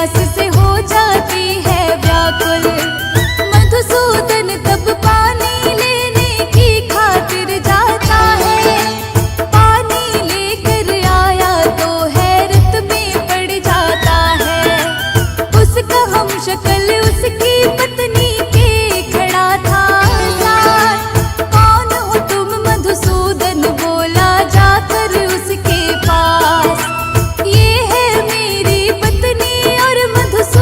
प्यास से हो जाती है व्याकुल। मधुसूदन तब पानी लेने की खातिर जाता है। पानी लेकर आया तो हैरत में पड़ जाता है। उसका हमशक्ल उसकी पत्नी के खड़ा था साथ। कौन हो तुम मधुसूदन, बोला जाकर उसके पास। ये है मेरी पत्नी और मधुसूदन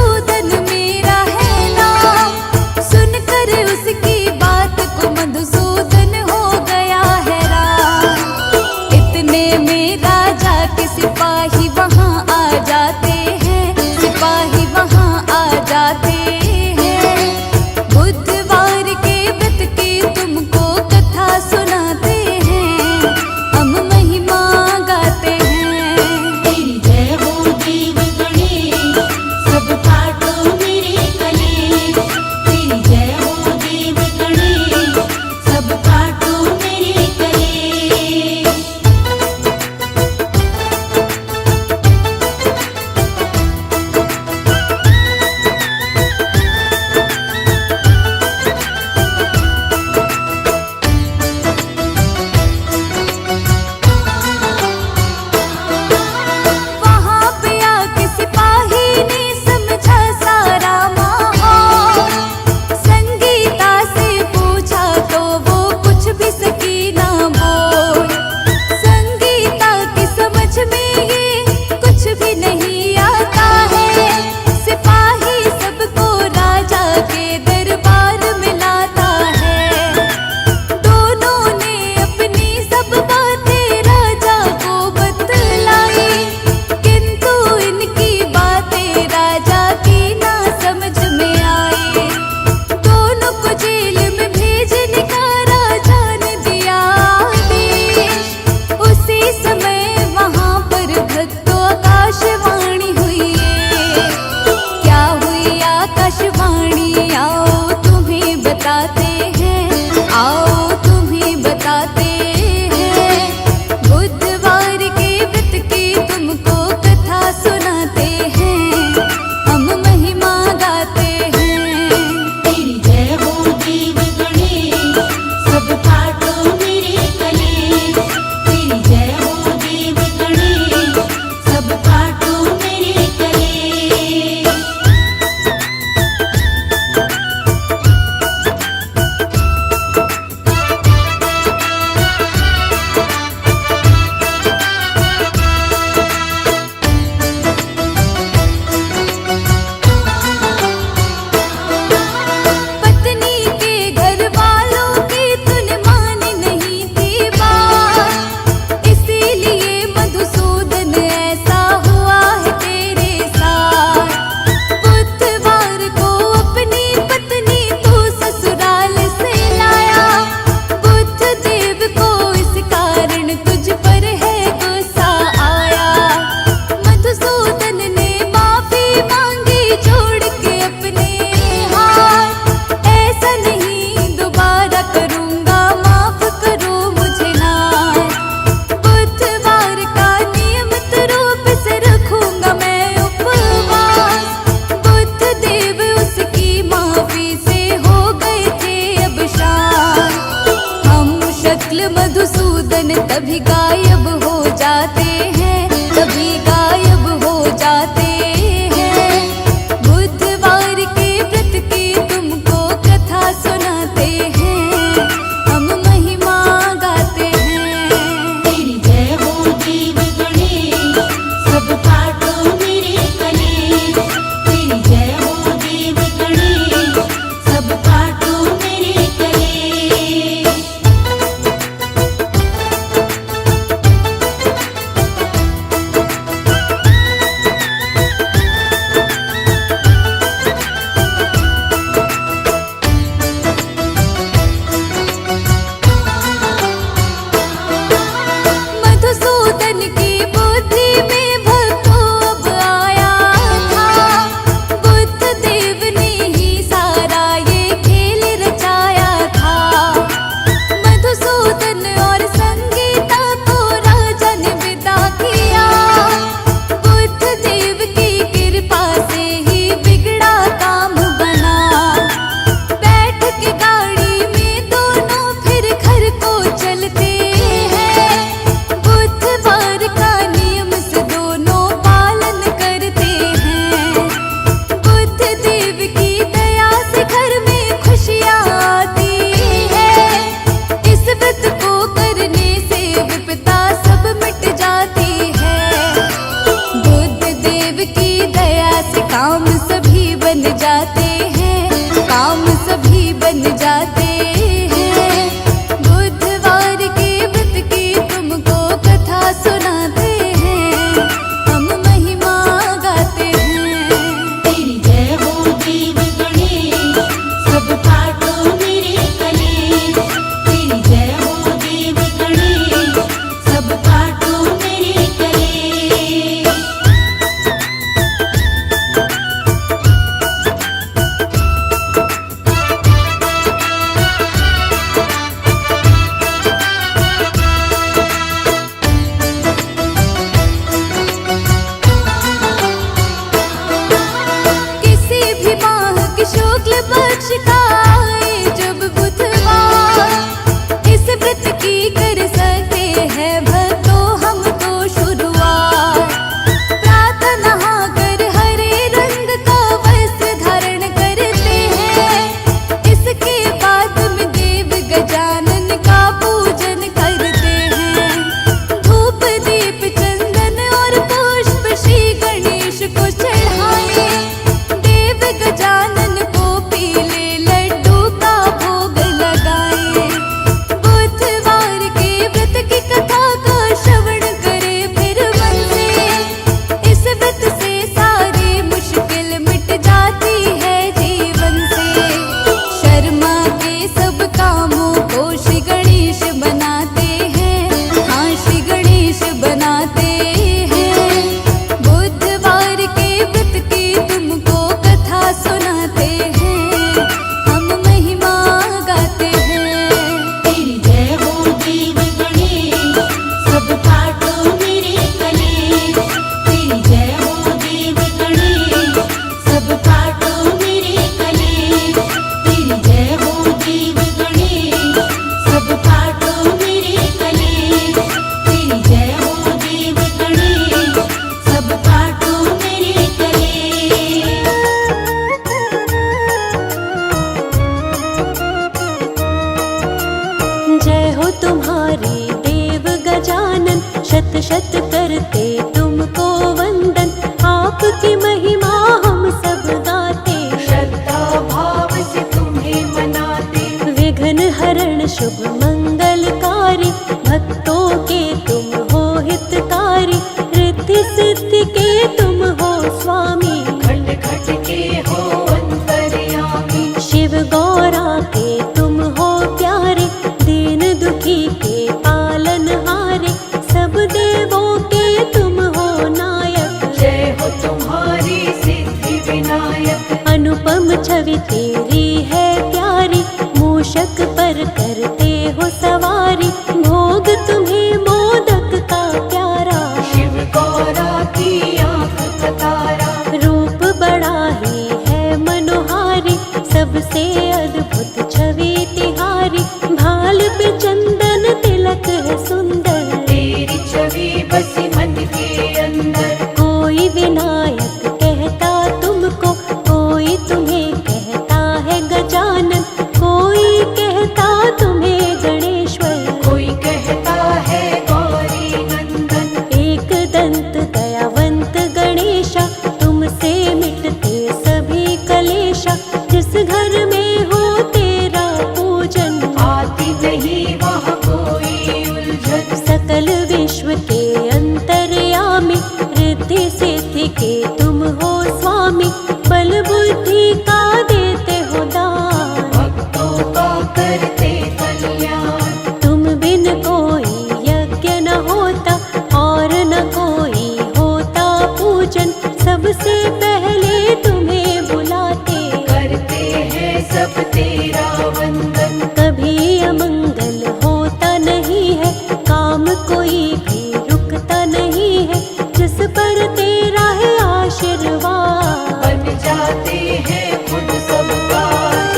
बल बुद्धि का देते हो दान, भक्तों का करते कल्याण। तुम बिन कोई यज्ञ न होता और न कोई होता पूजन, सबसे पहले तुम्हें बुलाते, करते हैं सब तेरा वंदन। कभी अमंगल होता नहीं है, काम कोई भी रुकता नहीं है, जिस पर तेरा है आशीर्वाद, बन जाते हैं खुद सबका।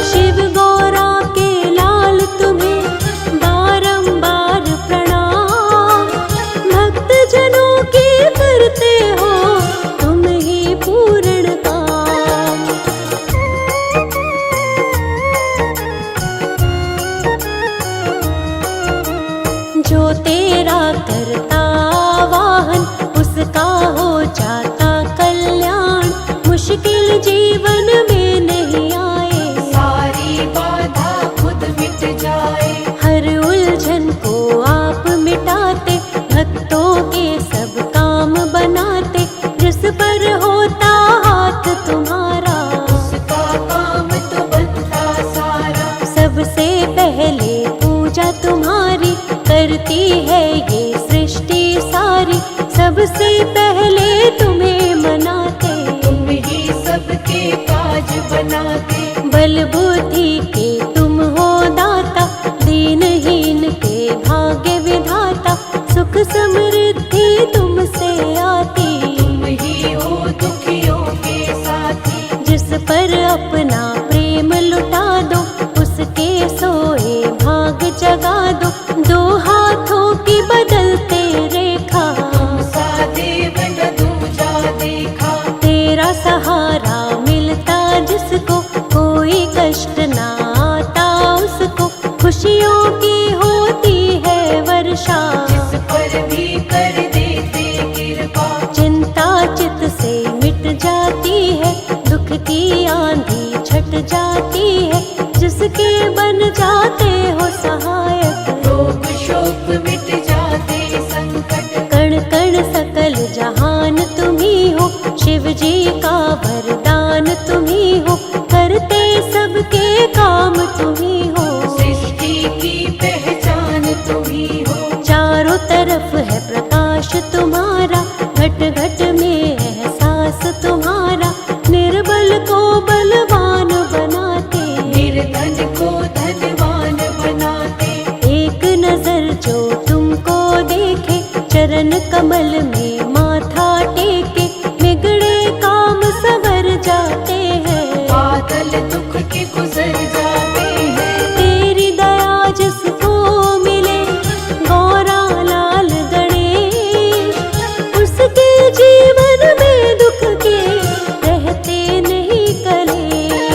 शिव गौरा के लाल तुम्हें बारंबार प्रणाम, भक्त जनों की करते हो तुम ही पूर्ण काम। जो तेरा करता वाहन, उसका हो जाता कल्याण, मुश्किल जीवन में नहीं आए, सारी बाधा खुद मिट जाए। हर उलझन को आप मिटाते, भक्तों के सब काम बनाते, जिस पर होता हाथ तुम्हारा, उसका काम तो बनता सारा। सबसे पहले पूजा तुम्हारी करती है ये सृष्टि सारी, सबसे पहले तुम्हें मनाते, तुम ही सबके काज बनाते। बल बुद्धि के तुम हो दाता, दीनहीन के भाग्य विधाता, सुख समृद्धि तुमसे आती, तुम ही हो दुखियों के साथी। जिस पर अपना प्रेम लुटा दो, उसके सोए भाग जगा दो, दो हाथों की बदलते रेखा, तुम सा देव न दूजा देखा। तेरा सहारा मिलता जिसको, कोई कष्ट ना आता उसको, खुशियों की होती है वर्षा, जिस पर भी कर देते कृपा। चिंता चित से मिट जाती है, दुख की आंधी छट जाती है, जिसके बन जाते हो सहायक, रोग शोक मिट जाते संकट। कण कण सकल जहान तुम्ही हो, शिव जी का वरदान तुम्ही हो, करते सबके काम तुम्ही हो, सृष्टि की पहचान तुम्ही हो। चारों तरफ है प्रकाश तुम्हारा, घट घट में एहसास तुम्हारा, निर्बल को बलवान बनाते, निर्धन को धनवान बनाते। एक नजर जो तुमको देखे, चरण कमल में माथा टेके, बिगड़े काम सवर जाते हैं, बादल दुख के गुजर जाते हैं। तेरी दया जिसको मिले गौरा लाल गणेश, उसके जीवन में दुख के रहते नहीं कलेश।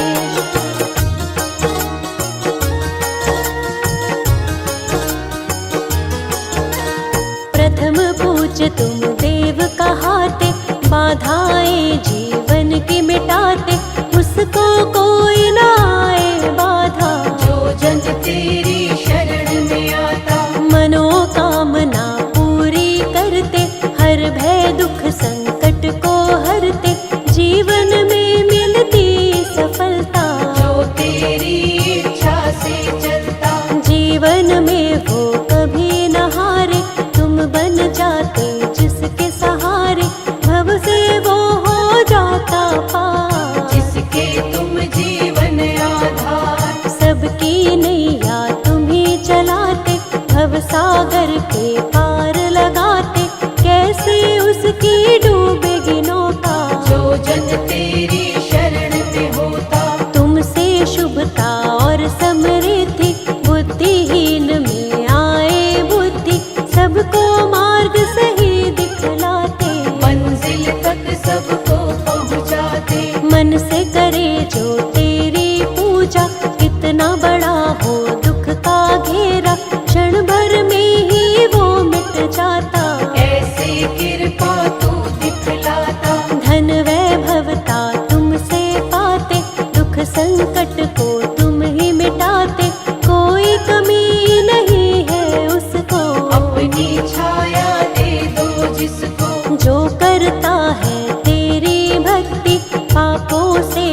प्रथम पूज्य तुम देव कहाते, बाधाएं जीवन की मिटाते, उसको कोई ना आए बाधा, जो जन तेरी शरण में आता। मनोकामना पूरी करते, हर भय दुख संकट को हरते, जीवन में मिलती सफलता, जो तेरी इच्छा से चलता। जीवन में वो कभी न हारे, तुम बन जाते जिसके सहारे, भव से वो हो जाता पार, जिसके तुम जीवन आधार। सबकी नैया तुम ही चलाते, भव सागर के पार लगाते, कैसे उसकी डूबेगी नौका, जो जन तेरी शरण में होता। तुमसे शुभता और समृद्धि, बुद्धिहीन में आए बुद्धि, सबको मार्ग सही दिखलाते, मंजिल तक सबको पहुँचाते। मन से करे जो तेरी पूजा, कितना बड़ा हो दुख का घेरा, क्षण भर में ही वो मिट जाता, ऐसे कृपा तू दिखलाता। धन वैभवता तुमसे पाते, दुख संकट को तुम ही मिटाते, कोई कमी नहीं है उसको, अपनी छाया दे दो जिसको। जो करता है तेरी भक्ति, पापों से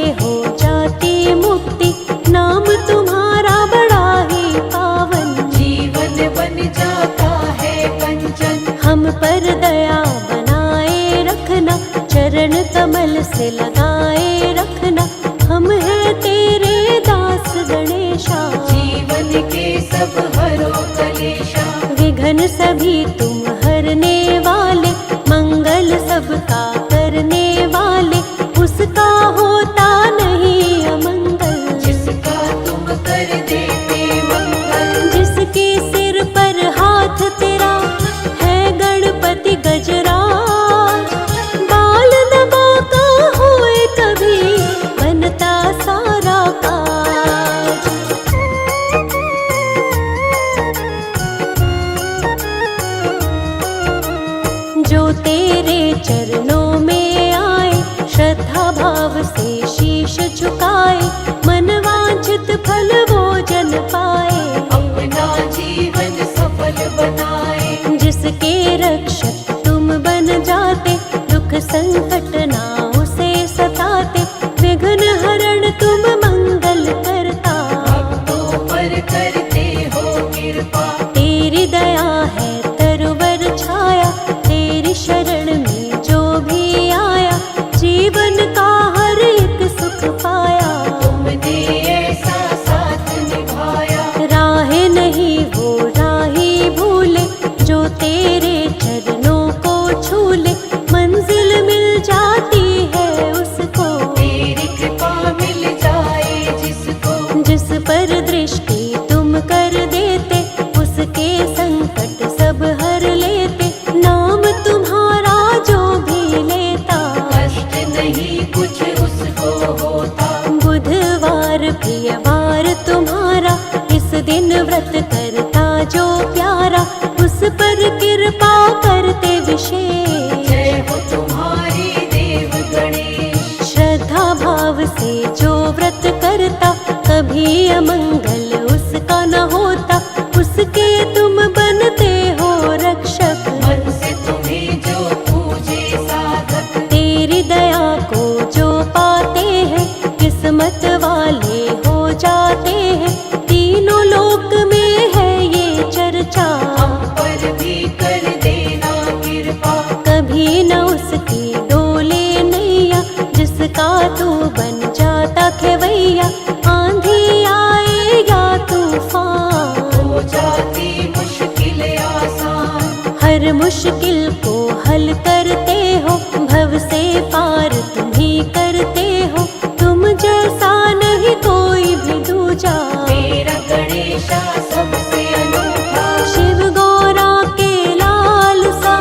झुकाए, मन वांछित फल वो जन पाए। अपना जीवन सफल बनाए, जिसके रक्षक तुम बन जाते, दुख संकट ना उसे सताते, विघ्न हरण तुम मंगल करता। भक्तों पर करते हो कृपा, तेरी दया है तरुवर छाया, तेरी शरण में जो भी आया, जीवन का हर एक सुख पाया। तुमने ऐसा साथ निभाया, राह नहीं वो राही भूले, जो तेरे चरणों को छूले, मंजिल मिल जाती है उसको। तेरी कृपा मिल जाए जिसको, जिस पर दृष्टि तुम कर देते, उसके संकट सब हर लेते, नाम तुम्हारा जो भी लेता। कष्ट नहीं कुछ उसको होता, बुधवार प्रियवार तुम्हारा, इस दिन व्रत करता जो प्यारा, उस पर कृपा करते विशेष। जय हो तुम्हारी देव गणेश। श्रद्धा भाव से जो व्रत करता, कभी अमंगल उसका न होता, उसके तुम बनते हो रक्षक। मन से तुम्हें जो पूजे साधक, तेरी दया को जो पाते हैं, किस्मत वाले हो जाते हैं, तीनों लोक में है ये चर्चा। हम पर भी कर देना कृपा, कभी न उसकी डोले नैया, जिसका तू बन जाता खेवैया, आंधी आए या तूफान, हो जाती मुश्किल आसान। हर मुश्किल को हल करते हो, भव से पार तुम ही करते हो, तुम जैसा नहीं कोई भी दूजा। मेरा गणेशा सबसे अनूठा, शिव गौरा के लाल सा,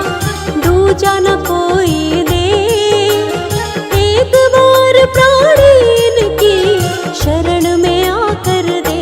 दूजा न कोई दे, एक बार प्राणी इनकी शरण में आकर दे।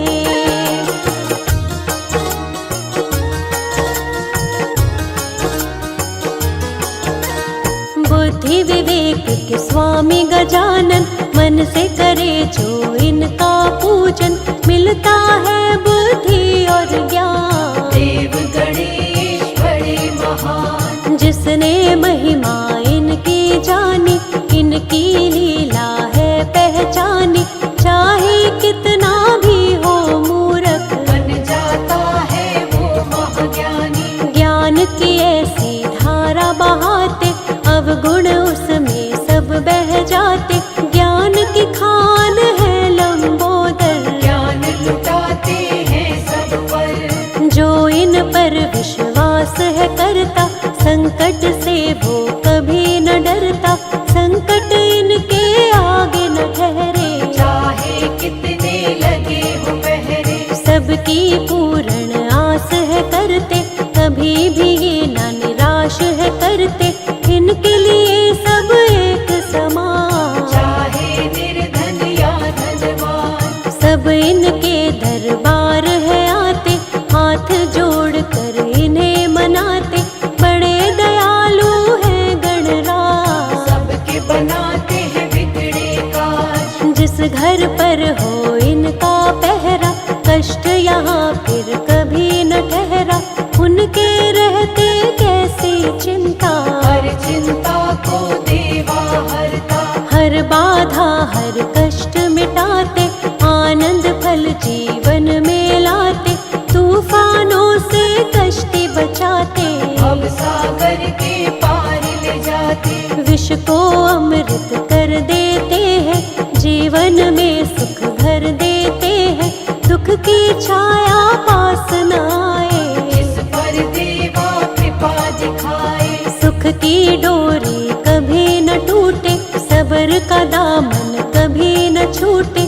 बुद्धि विवेक के स्वामी गजानन, मन से करे जो इनका पूजन, मिलता है बुद्धि और ज्ञान। देव गणेश बड़े महान, जिसने महिमा इनकी जानी, इनकी लीला है पहचानी, चाहे कितना भी हो मूर्ख, बन जाता है वो महाज्ञानी। ज्ञान की ऐसी धारा बहाते, अवगुण उसमें सब बह जाते, ज्ञान की खान है लंबोदर। ज्ञान लुटाते हैं सब पर, जो इन पर विश्वास है करता, संकट से वो कभी न डरता, संकट इनके आगे न ठहरे। चाहे कितने लगे हो पहरे, सबकी पूर्ण आस है करते, कभी भी ये न निराश है करते, इनके लिए सब एक समान। चाहे निर्धन या धनवान, सब इनके दरबार है आते, हाथ जोड़ कर इन्हें मनाते, बड़े दयालु है गणराज। सबके बनाते हैं बिगड़े काज। जिस घर पर हो इनका पहरा, कष्ट यहाँ फिर कभी न ठहरा, उनके रहते कैसी चिंता। हर चिंता को देवा हरता, हर बाधा हर कष्ट मिटाते, आनंद फल जीवन में लाते, तूफानों से कश्ती बचाते, अब सागर के पार ले जाते। विष को अमृत कर देते हैं, जीवन में सुख भर देते हैं, दुख की छाया पास न आए। जिस पर देवा कृपा दिखाए, सुख की डोरी कभी न टूटे, सब्र का दामन कभी न छूटे,